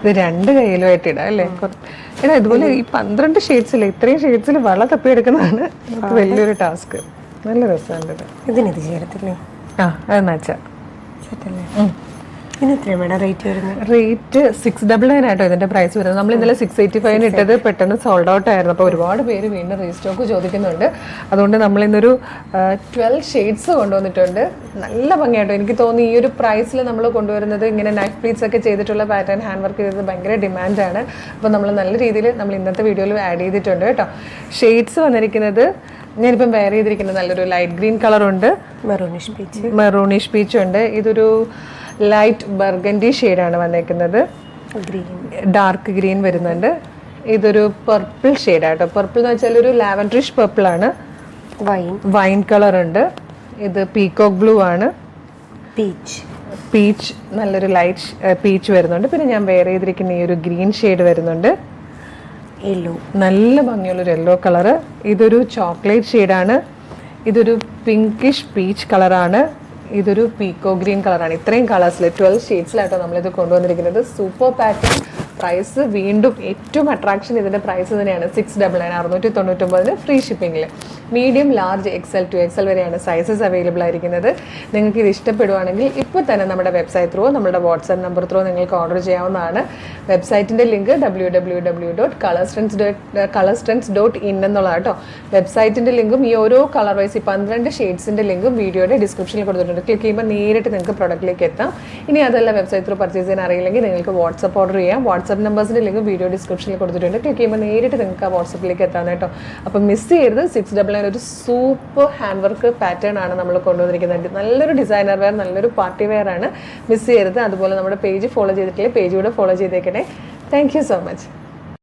ഇത് 2 കയ്യിലുമായിട്ട് ഇടാം അല്ലേ? എടാ ഇതുപോലെ ഈ 12 ഷെയ്ഡ്സിൽ ഇത്രയും ഷെയ്ഡ്സിൽ വള തപ്പിയെടുക്കുന്നതാണ് വലിയൊരു ടാസ്ക്. നല്ല രസമുണ്ട് ഇത്. ഇതിനിത് ചേരത്തില്ലേ? അത് നച്ചാ സെറ്റല്ലേ? ഇതിന് എത്രയാണ് മേഡം റേറ്റ് വരുന്നത്? റേറ്റ് 699 ആയിട്ടോ ഇതിന്റെ പ്രൈസ് വരുന്നത്. നമ്മൾ ഇന്നലെ 685 ഇട്ടത് പെട്ടെന്ന് സോൾഡ് ഔട്ട് ആയിരുന്നു. അപ്പോൾ ഒരുപാട് പേര് വീണ്ടും റീസ്റ്റോക്ക് ചോദിക്കുന്നുണ്ട്. അതുകൊണ്ട് നമ്മൾ ഇന്നൊരു 12 ഷെയ്ഡ്സ് കൊണ്ടുവന്നിട്ടുണ്ട്. നല്ല ഭംഗിയായിട്ടോ. എനിക്ക് തോന്നി ഈ ഒരു പ്രൈസിൽ നമ്മൾ കൊണ്ടുവരുന്നത് ഇങ്ങനെ നൈഫ് പ്ലീറ്റ്സ് ഒക്കെ ചെയ്തിട്ടുള്ള പാറ്റേൺ ഹാൻഡ് വർക്ക് ചെയ്തത് ഭയങ്കര ഡിമാൻഡാണ്. അപ്പോൾ നമ്മൾ നല്ല രീതിയിൽ നമ്മൾ ഇന്നത്തെ വീഡിയോയിൽ ആഡ് ചെയ്തിട്ടുണ്ട് കേട്ടോ. ഷെയ്ഡ്സ് വന്നിരിക്കുന്നത് ഞാനിപ്പം വെയർ ചെയ്തിരിക്കുന്നത് നല്ലൊരു ലൈറ്റ് ഗ്രീൻ കളറുണ്ട്, മെറൂണിഷ് പീച്ച് ഉണ്ട്, ഇതൊരു ലൈറ്റ് ബർഗൻഡി ഷെയ്ഡാണ് വന്നേക്കുന്നത്, ഡാർക്ക് ഗ്രീൻ വരുന്നുണ്ട്, ഇതൊരു പർപ്പിൾ ഷെയ്ഡാട്ടോ. പർപ്പിൾ എന്ന് വെച്ചാൽ ഒരു ലാവൻഡറിഷ് പർപ്പിൾ ആണ്, വൈൻ കളർ ഉണ്ട്, ഇത് പീകോക്ക് ബ്ലൂ ആണ്, പീച്ച് നല്ലൊരു ലൈറ്റ് പീച്ച് വരുന്നുണ്ട്. പിന്നെ ഞാൻ വെയർ ചെയ്തിരിക്കുന്ന ഈ ഒരു ഗ്രീൻ ഷെയ്ഡ് വരുന്നുണ്ട്, യെല്ലോ, നല്ല ഭംഗിയുള്ളൊരു യെല്ലോ കളറ്, ഇതൊരു ചോക്ലേറ്റ് ഷെയ്ഡാണ്, ഇതൊരു പിങ്കിഷ് പീച്ച് കളറാണ്, ഇതൊരു പീക്കോ ഗ്രീൻ കളറാണ്. ഇത്രയും കളേഴ്സിൽ 12 ഷെയ്ഡ്സിലായിട്ടോ നമ്മളിത് കൊണ്ടുവന്നിരിക്കുന്നത്. Super pattern. പ്രൈസ് വീണ്ടും ഏറ്റവും അട്രാക്ഷൻ ഇതിൻ്റെ പ്രൈസ് തന്നെയാണ് 699, 699 ഫ്രീ ഷിപ്പിങ്ങിൽ. Medium, large, XL to XL വരെയാണ് സൈസസ് അവൈലബിൾ ആയിരിക്കുന്നത്. നിങ്ങൾക്ക് ഇത് ഇഷ്ടപ്പെടുവാണെങ്കിൽ ഇപ്പോൾ തന്നെ നമ്മുടെ വെബ്സൈറ്റ് ത്രൂ, നമ്മുടെ വാട്സാപ്പ് നമ്പർ ത്രൂ നിങ്ങൾക്ക് ഓർഡർ ചെയ്യാവുന്നതാണ്. വെബ്സൈറ്റിൻ്റെ ലിങ്ക് www.colorstrends.in എന്നുള്ളതാണ് കേട്ടോ. വെബ്സൈറ്റിൻ്റെ ലിങ്കും ഈ ഓരോ കളർ വൈസ് ഈ 12 ഷെയ്ഡ്സിൻ്റെ ലിങ്കും വീഡിയോയുടെ ഡിസ്ക്രിപ്ഷനിൽ കൊടുത്തിട്ടുണ്ട്. ക്ലിക്ക് ചെയ്യുമ്പോൾ നേരിട്ട് നിങ്ങൾക്ക് പ്രൊഡക്റ്റിലേക്ക് എത്താം. ഇനി അതല്ല വെബ്സൈറ്റ് ത്രൂ പർച്ചേസ് ചെയ്യാൻ അറിയില്ലെങ്കിൽ നിങ്ങൾക്ക് വാട്സാപ്പ് ഓർഡർ ചെയ്യാം. വാട്സാപ്പ് നമ്പേഴ്സിൻ്റെ ലിങ്ക് വീഡിയോ ഡിസ്ക്രിപ്ഷനിൽ കൊടുത്തിട്ടുണ്ട്. ക്ലിക്ക് ചെയ്യുമ്പോൾ നേരിട്ട് നിങ്ങൾക്ക് ആ വാട്സപ്പിലേക്ക് എത്താൻ കേട്ടോ. അപ്പം മിസ് ചെയ്യരുത്. 699 ഒരു സൂപ്പർ ഹാൻഡ് വർക്ക് പാറ്റേൺ ആണ് നമ്മൾ കൊണ്ടുവന്നിരിക്കുന്നത്. നല്ലൊരു ഡിസൈനർ വെയർ, നല്ലൊരു പാർട്ടി വെയർ ആണ്. മിസ് ചെയ്യരുത്. അതുപോലെ നമ്മുടെ പേജ് ഫോളോ ചെയ്തിട്ടില്ലേ, പേജ് കൂടെ ഫോളോ ചെയ്തേക്കണേ. Thank you so much.